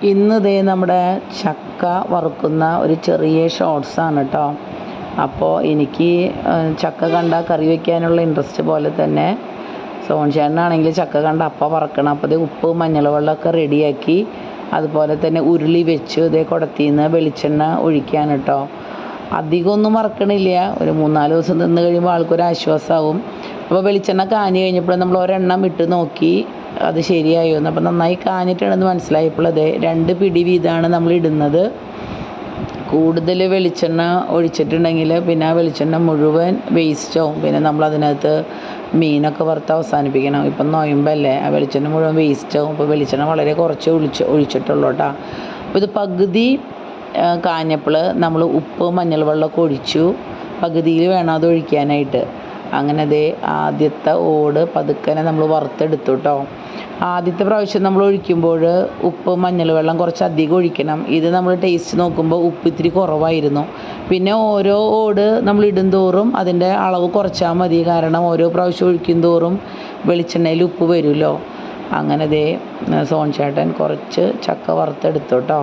ഇന്ന് ദേ നമ്മുടെ ചക്ക വറുക്കുന്ന ഒരു ചെറിയ ഷോർട്സാണ് കേട്ടോ. അപ്പോൾ എനിക്ക് ചക്ക കണ്ട കറി വയ്ക്കാനുള്ള ഇൻട്രസ്റ്റ് പോലെ തന്നെ സോൺചേട്ടനാണെങ്കിൽ ചക്ക കണ്ട അപ്പം വറക്കണം. അപ്പോൾ ഇത് ഉപ്പ് മഞ്ഞൾ വെള്ളമൊക്കെ റെഡിയാക്കി അതുപോലെ തന്നെ ഉരുളി വെച്ച് ഇതേ കുടത്തിന്ന് വെളിച്ചെണ്ണ ഒഴിക്കാൻ കേട്ടോ. അധികമൊന്നും വറക്കണില്ല, ഒരു 3-4 ദിവസം നിന്ന് കഴിയുമ്പോൾ ആൾക്കൊരു ആശ്വാസമാവും. അപ്പോൾ വെളിച്ചെണ്ണ കാഞ്ഞ് കഴിഞ്ഞപ്പോൾ നമ്മൾ ഒരെണ്ണം ഇട്ട് നോക്കി അത് ശരിയായോ എന്ന്. അപ്പോൾ നന്നായി കാഞ്ഞിട്ടുണ്ടെന്ന് മനസ്സിലായപ്പോൾ അത് 2 പിടി വീതമാണ് നമ്മൾ ഇടുന്നത്. കൂടുതൽ വെളിച്ചെണ്ണ ഒഴിച്ചിട്ടുണ്ടെങ്കിൽ പിന്നെ ആ വെളിച്ചെണ്ണ മുഴുവൻ വേസ്റ്റാവും. പിന്നെ നമ്മളതിനകത്ത് മീനൊക്കെ വറുത്ത് അവസാനിപ്പിക്കണം. ഇപ്പം നൊയമ്പല്ലേ, ആ വെളിച്ചെണ്ണ മുഴുവൻ വേസ്റ്റാവും. അപ്പോൾ വെളിച്ചെണ്ണ വളരെ കുറച്ച് ഒഴിച്ചിട്ടുള്ളൂ കേട്ടോ. അപ്പോൾ ഇത് പകുതി കാഞ്ഞപ്പോൾ നമ്മൾ ഉപ്പ് മഞ്ഞൾ വെള്ളമൊക്കെ ഒഴിച്ചു. പകുതിയിൽ വേണം അത് ഒഴിക്കാനായിട്ട്. അങ്ങനെ ദേ ആദ്യത്തെ ഓട് പതുക്കനെ നമ്മൾ വറുത്തെടുത്തു കേട്ടോ. ആദ്യത്തെ പ്രാവശ്യം നമ്മൾ ഒഴിക്കുമ്പോൾ ഉപ്പ് മഞ്ഞൾ വെള്ളം കുറച്ച് അധികം ഒഴിക്കണം. ഇത് നമ്മൾ ടേസ്റ്റ് നോക്കുമ്പോൾ ഉപ്പ് ഇത്തിരി കുറവായിരുന്നു. പിന്നെ ഓരോ ഓട് നമ്മൾ ഇടും തോറും അതിൻ്റെ അളവ് കുറച്ചാൽ മതി, കാരണം ഓരോ പ്രാവശ്യം ഒഴിക്കും തോറും വെളിച്ചെണ്ണയിൽ ഉപ്പ് വരുമല്ലോ. അങ്ങനെ ദേ സോൺചേട്ടൻ കുറച്ച് ചക്ക വറുത്തെടുത്തു കേട്ടോ.